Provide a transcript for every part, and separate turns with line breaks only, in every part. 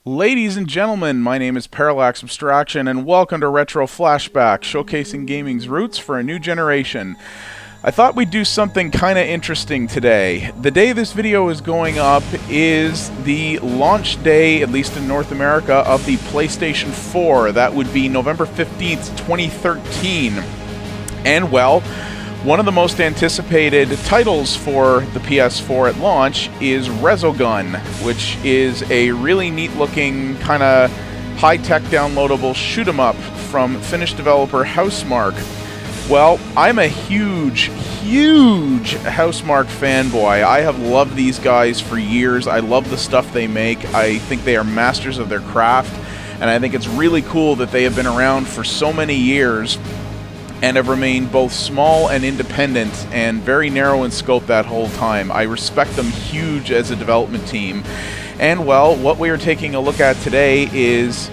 Ladies and gentlemen, my name is Parallax Abstraction, and welcome to Retro Flashback, showcasing gaming's roots for a new generation. I thought we'd do something kinda interesting today. The day this video is going up is the launch day, at least in North America, of the PlayStation 4. That would be November 15th, 2013. And well, one of the most anticipated titles for the PS4 at launch is Resogun, which is a really neat-looking, kind of high-tech downloadable shoot-'em-up from Finnish developer Housemarque. Well, I'm a huge Housemarque fanboy. I have loved these guys for years. I love the stuff they make. I think they are masters of their craft, and I think it's really cool that they have been around for so many years and have remained both small and independent and very narrow in scope that whole time. I respect them huge as a development team. And well, what we are taking a look at today is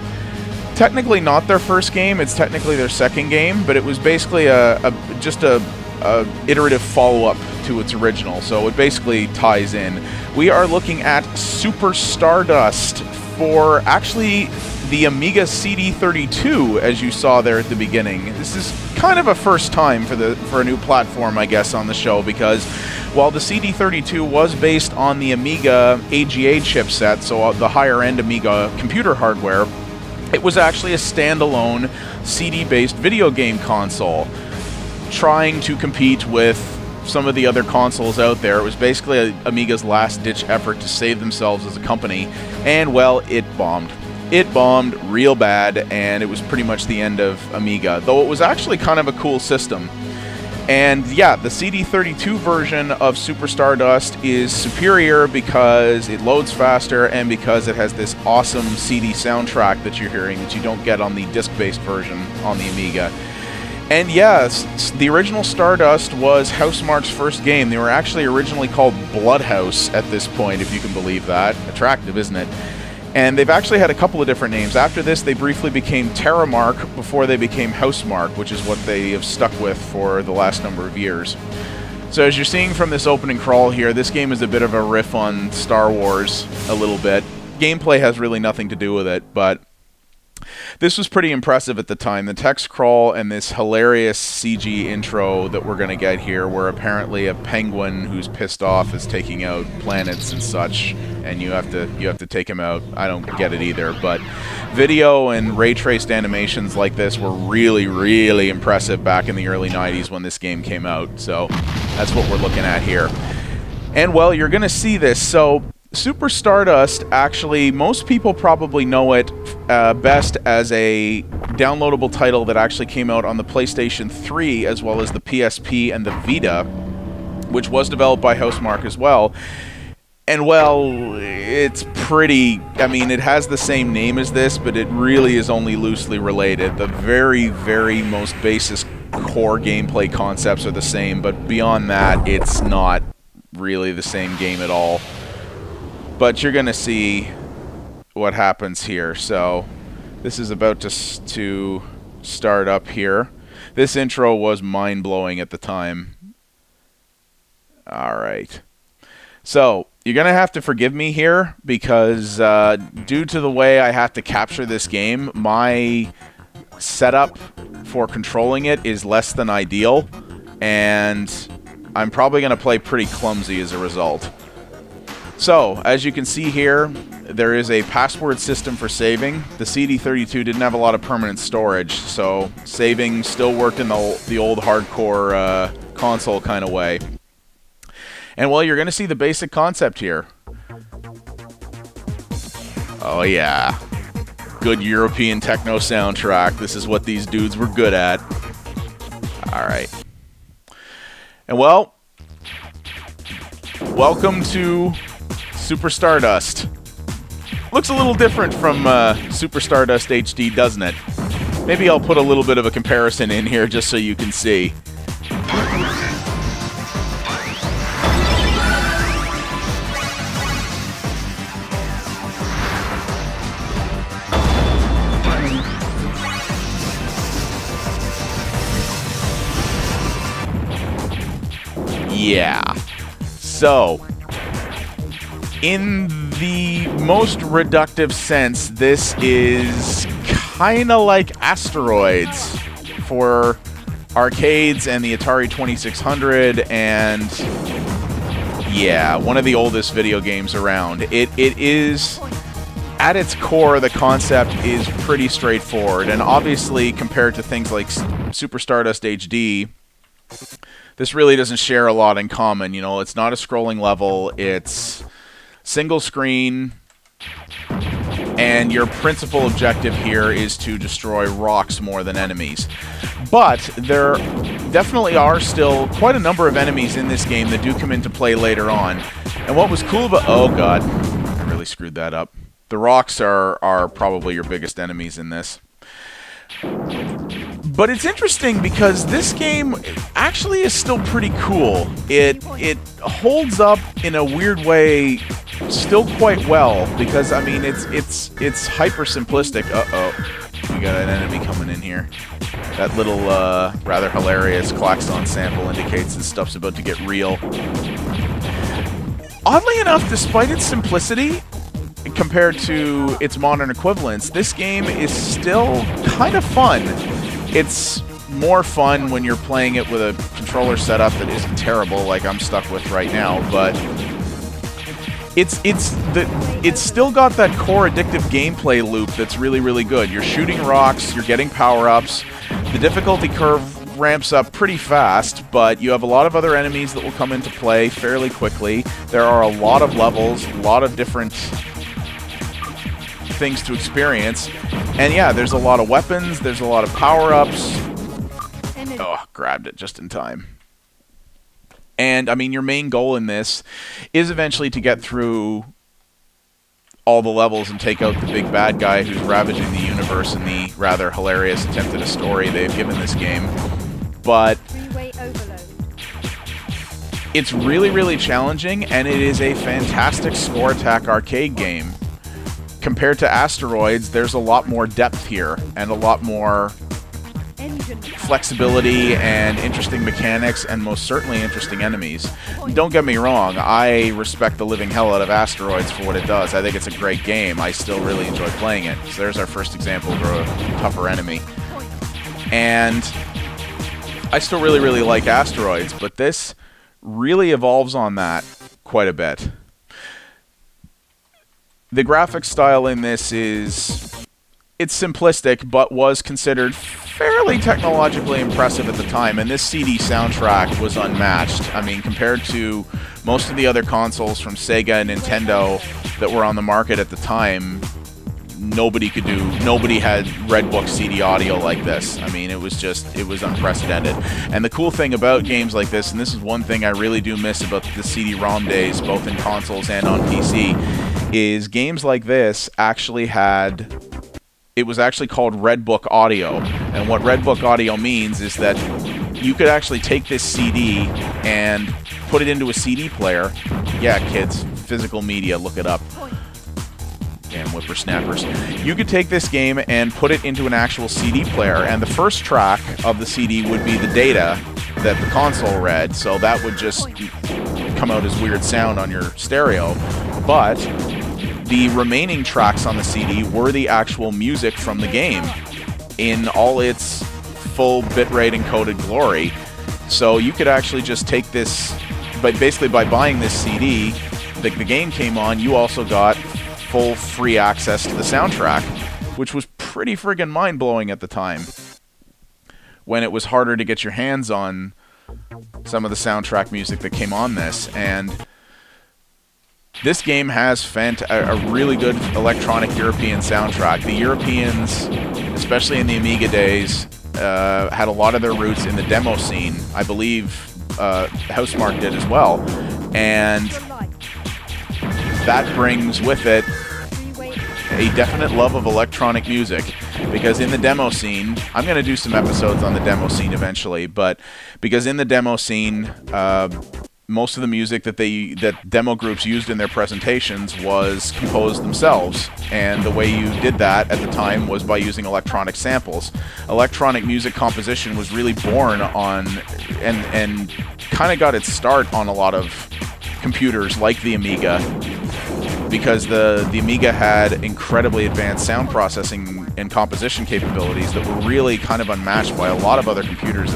technically not their first game, it's technically their second game, but it was basically just a iterative follow-up to its original, so it basically ties in. We are looking at Super Stardust for actually the Amiga CD32, as you saw there at the beginning. This is kind of a first time for a new platform, I guess, on the show, because while the CD32 was based on the Amiga AGA chipset, so the higher-end Amiga computer hardware, it was actually a standalone CD-based video game console, trying to compete with some of the other consoles out there. It was basically Amiga's last-ditch effort to save themselves as a company, and well, it bombed. It bombed real bad, and it was pretty much the end of Amiga, though it was actually kind of a cool system. And yeah, the CD32 version of Super Stardust is superior because it loads faster and because it has this awesome CD soundtrack that you're hearing that you don't get on the disc-based version on the Amiga. And yes, the original Stardust was Housemarque's first game. They were actually originally called Bloodhouse at this point, if you can believe that. Attractive, isn't it? And they've actually had a couple of different names. After this, they briefly became Terramarque before they became Housemarque, which is what they have stuck with for the last number of years. So as you're seeing from this opening crawl here, this game is a bit of a riff on Star Wars a little bit. Gameplay has really nothing to do with it, but this was pretty impressive at the time. The text crawl and this hilarious CG intro that we're going to get here, where apparently a penguin who's pissed off is taking out planets and such, and you have to take him out. I don't get it either, but video and ray-traced animations like this were really impressive back in the early 90s when this game came out, so that's what we're looking at here. And well, you're going to see this. So Super Stardust, actually, most people probably know it best as a downloadable title that actually came out on the PlayStation 3 as well as the PSP and the Vita, which was developed by Housemarque as well. And well, it's pretty, I mean, it has the same name as this, but it really is only loosely related. The very most basic core gameplay concepts are the same, but beyond that, it's not really the same game at all. But you're going to see what happens here. So this is about to start up here. This intro was mind-blowing at the time. Alright. So you're going to have to forgive me here because due to the way I have to capture this game, my setup for controlling it is less than ideal, and I'm probably going to play pretty clumsy as a result. So, as you can see here, there is a password system for saving. The CD32 didn't have a lot of permanent storage, so saving still worked in the old hardcore console kind of way. And well, you're going to see the basic concept here. Oh yeah. Good European techno soundtrack. This is what these dudes were good at. Alright. And well, welcome to Super Stardust. Looks a little different from Super Stardust HD, doesn't it? Maybe I'll put a little bit of a comparison in here just so you can see. Yeah. So, in the most reductive sense, this is kind of like Asteroids for arcades and the Atari 2600, and yeah, one of the oldest video games around. It is, at its core, the concept is pretty straightforward, and obviously compared to things like Super Stardust HD, this really doesn't share a lot in common. You know, it's not a scrolling level, it's single screen, and your principal objective here is to destroy rocks more than enemies. But there definitely are still quite a number of enemies in this game that do come into play later on. And what was cool about... Oh god, I really screwed that up. The rocks are probably your biggest enemies in this. But it's interesting because this game actually is still pretty cool. It holds up in a weird way still quite well, because I mean it's hyper simplistic. Uh-oh. We got an enemy coming in here. That little rather hilarious klaxon sample indicates this stuff's about to get real. Oddly enough, despite its simplicity compared to its modern equivalents, this game is still kind of fun. It's more fun when you're playing it with a controller setup that isn't terrible like I'm stuck with right now, but it's still got that core addictive gameplay loop that's really, really good. You're shooting rocks, you're getting power-ups, the difficulty curve ramps up pretty fast, but you have a lot of other enemies that will come into play fairly quickly. There are a lot of levels, a lot of different things to experience, and yeah, there's a lot of weapons, there's a lot of power-ups. Oh, grabbed it just in time. And, I mean, your main goal in this is eventually to get through all the levels and take out the big bad guy who's ravaging the universe in the rather hilarious attempt at a story they've given this game. But it's really, really challenging, and it is a fantastic score attack arcade game. Compared to Asteroids, there's a lot more depth here, and a lot more flexibility and interesting mechanics, and most certainly interesting enemies. Don't get me wrong, I respect the living hell out of Asteroids for what it does. I think it's a great game. I still really enjoy playing it. So there's our first example of a tougher enemy. And I still really, really like Asteroids, but this really evolves on that quite a bit. The graphic style in this it's simplistic, but was considered fairly technologically impressive at the time, and this CD soundtrack was unmatched. I mean, compared to most of the other consoles from Sega and Nintendo that were on the market at the time, nobody had Red Book CD audio like this. I mean, it was unprecedented. And the cool thing about games like this, and this is one thing I really do miss about the CD-ROM days, both in consoles and on PC, is games like this actually had... It was actually called Red Book Audio, and what Red Book Audio means is that you could actually take this CD and put it into a CD player. Yeah, kids, physical media, look it up. Damn whippersnappers. You could take this game and put it into an actual CD player, and the first track of the CD would be the data that the console read, so that would just come out as weird sound on your stereo. But the remaining tracks on the CD were the actual music from the game in all its full bitrate encoded glory. So you could actually just take this, but basically by buying this CD, the game came on, you also got full free access to the soundtrack, which was pretty friggin' mind-blowing at the time, when it was harder to get your hands on some of the soundtrack music that came on this. And this game has a really good electronic European soundtrack. The Europeans, especially in the Amiga days, had a lot of their roots in the demo scene. I believe Housemarque did as well. And that brings with it a definite love of electronic music. Because in the demo scene, I'm going to do some episodes on the demo scene eventually, but because in the demo scene, most of the music that demo groups used in their presentations was composed themselves, and the way you did that at the time was by using electronic samples. Electronic music composition was really born on and kind of got its start on a lot of computers like the Amiga, because the Amiga had incredibly advanced sound processing and composition capabilities that were really kind of unmatched by a lot of other computers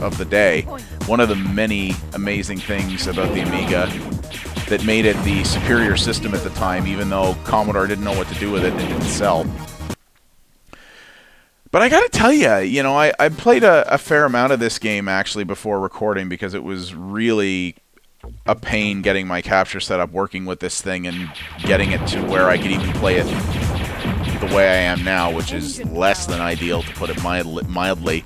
of the day. One of the many amazing things about the Amiga that made it the superior system at the time, even though Commodore didn't know what to do with it and it didn't sell. But I gotta tell you, you know, I played a fair amount of this game actually before recording, because it was really a pain getting my capture setup working with this thing and getting it to where I could even play it the way I am now, which is less than ideal, to put it mildly.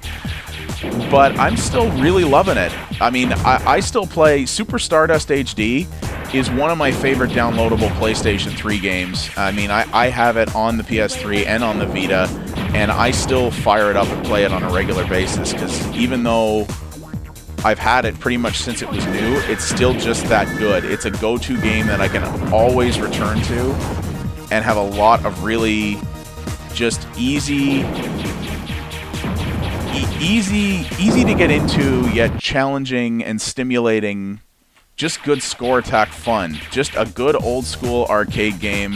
But I'm still really loving it. I mean, I still play Super Stardust HD. Is one of my favorite downloadable PlayStation 3 games. I mean, I have it on the PS3 and on the Vita, and I still fire it up and play it on a regular basis, because even though I've had it pretty much since it was new, it's still just that good. It's a go-to game that I can always return to and have a lot of really just easy to get into, yet challenging and stimulating, just good score attack fun. Just a good old school arcade game.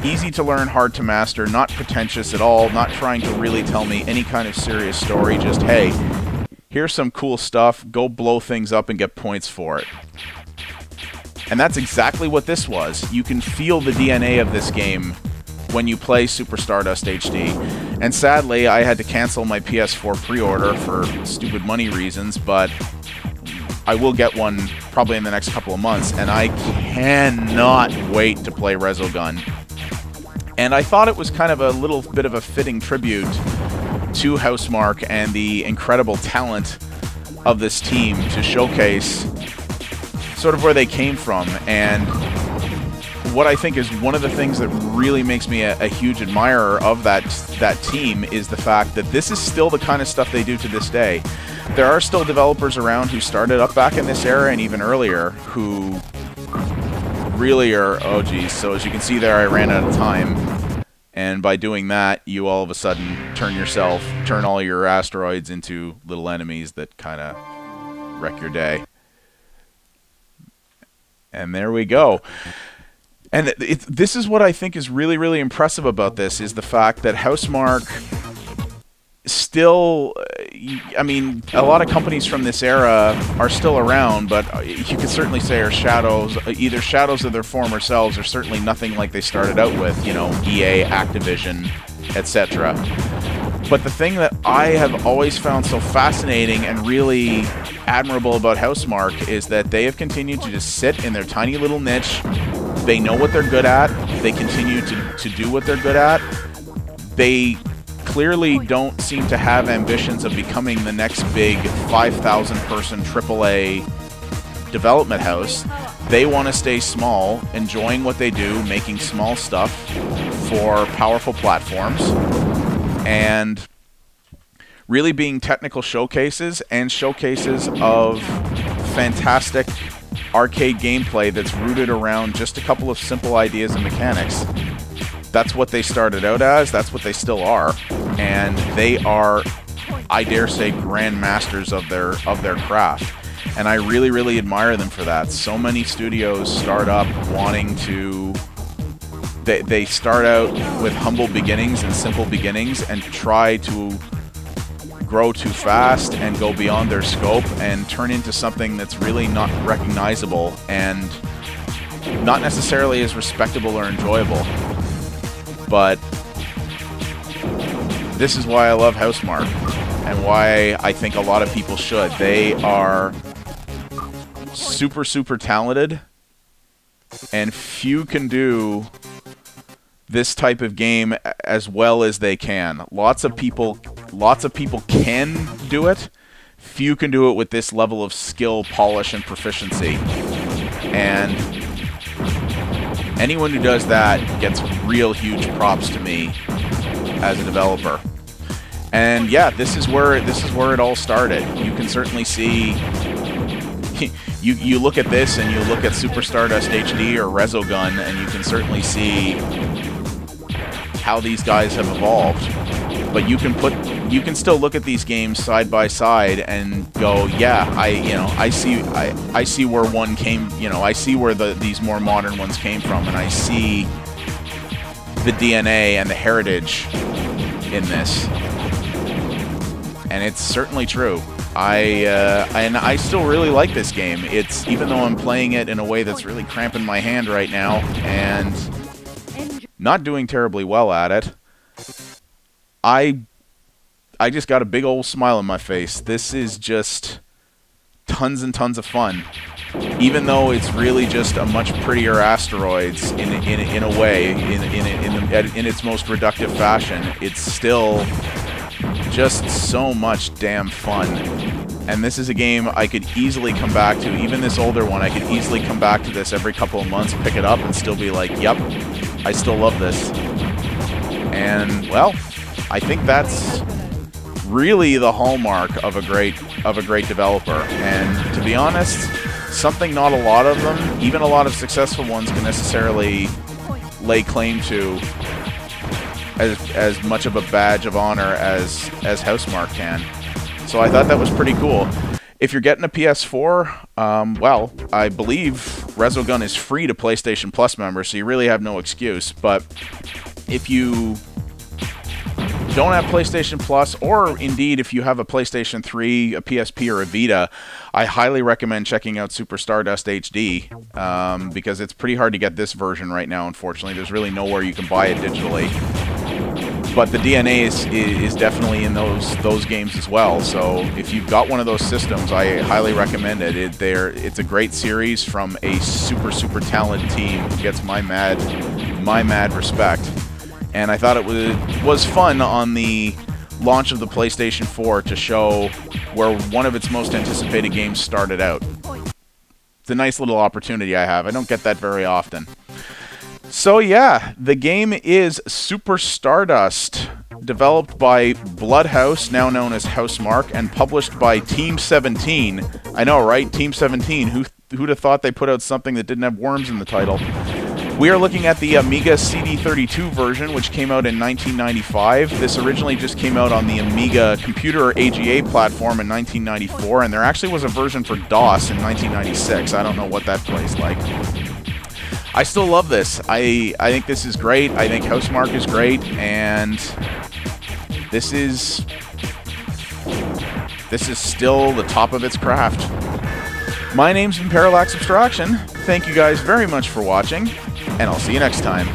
Easy to learn, hard to master, not pretentious at all, not trying to really tell me any kind of serious story, just hey, here's some cool stuff, go blow things up and get points for it. And that's exactly what this was. You can feel the DNA of this game when you play Super Stardust HD. And sadly, I had to cancel my PS4 pre-order for stupid money reasons, but I will get one probably in the next couple of months, and I cannot wait to play Resogun. And I thought it was kind of a little bit of a fitting tribute to Housemarque and the incredible talent of this team to showcase sort of where they came from. And what I think is one of the things that really makes me a huge admirer of that team is the fact that this is still the kind of stuff they do to this day. There are still developers around who started up back in this era and even earlier who really are, oh geez, so as you can see there, I ran out of time. And by doing that, you all of a sudden turn all your asteroids into little enemies that kind of wreck your day. And there we go. And this is what I think is really, really impressive about this, is the fact that Housemarque still, I mean, a lot of companies from this era are still around, but you could certainly say are shadows, either shadows of their former selves or certainly nothing like they started out with, you know, EA, Activision, etc. But the thing that I have always found so fascinating and really admirable about Housemarque is that they have continued to just sit in their tiny little niche. They know what they're good at. They continue to do what they're good at. They clearly don't seem to have ambitions of becoming the next big 5,000-person AAA development house. They want to stay small, enjoying what they do, making small stuff for powerful platforms, and really being technical showcases and showcases of fantastic arcade gameplay that's rooted around just a couple of simple ideas and mechanics. That's what they started out as, that's what they still are, and they are, I dare say, grandmasters of their craft. And I really, really admire them for that. So many studios start up wanting to... They start out with humble beginnings and simple beginnings and try to grow too fast and go beyond their scope and turn into something that's really not recognizable and not necessarily as respectable or enjoyable. But this is why I love Housemarque and why I think a lot of people should. They are super, super talented, and few can do this type of game as well as they can. Lots of people can do it. Few can do it with this level of skill, polish, and proficiency. And anyone who does that gets real huge props to me as a developer. And yeah, this is where it all started. You can certainly see you look at this and you look at Super Stardust HD or Resogun, and you can certainly see how these guys have evolved. But you can still look at these games side by side and go, yeah, I see where one came, I see where these more modern ones came from, and I see the DNA and the heritage in this. And it's certainly true. I still really like this game. It's, even though I'm playing it in a way that's really cramping my hand right now and not doing terribly well at it, I just got a big old smile on my face. This is just tons and tons of fun. Even though it's really just a much prettier Asteroids in a way, in its most reductive fashion, it's still just so much damn fun. And this is a game I could easily come back to. Even this older one, I could easily come back to this every couple of months, pick it up, and still be like, yep, I still love this. And, well, I think that's really the hallmark of a great developer. And to be honest, something not a lot of them, even a lot of successful ones, can necessarily lay claim to as much of a badge of honor as Housemarque can. So I thought that was pretty cool. If you're getting a PS4, well, I believe Resogun is free to PlayStation Plus members, so you really have no excuse. But if you don't have PlayStation Plus, or indeed if you have a PlayStation 3, a PSP, or a Vita, I highly recommend checking out Super Stardust HD, because it's pretty hard to get this version right now, unfortunately. There's really nowhere you can buy it digitally. But the DNA is definitely in those games as well. So if you've got one of those systems, I highly recommend it. It's a great series from a super talented team who gets my mad respect. And I thought it was fun on the launch of the PlayStation 4 to show where one of its most anticipated games started out. It's a nice little opportunity I have. I don't get that very often. So yeah, the game is Super Stardust, developed by Bloodhouse, now known as Housemarque, and published by Team 17. I know, right? Team 17. Who'd have thought they put out something that didn't have worms in the title? We are looking at the Amiga CD32 version, which came out in 1995. This originally just came out on the Amiga computer AGA platform in 1994, and there actually was a version for DOS in 1996. I don't know what that plays like. I still love this. I think this is great. I think Housemarque is great, and this is still the top of its craft. My name's been Parallax Abstraction. Thank you guys very much for watching, and I'll see you next time.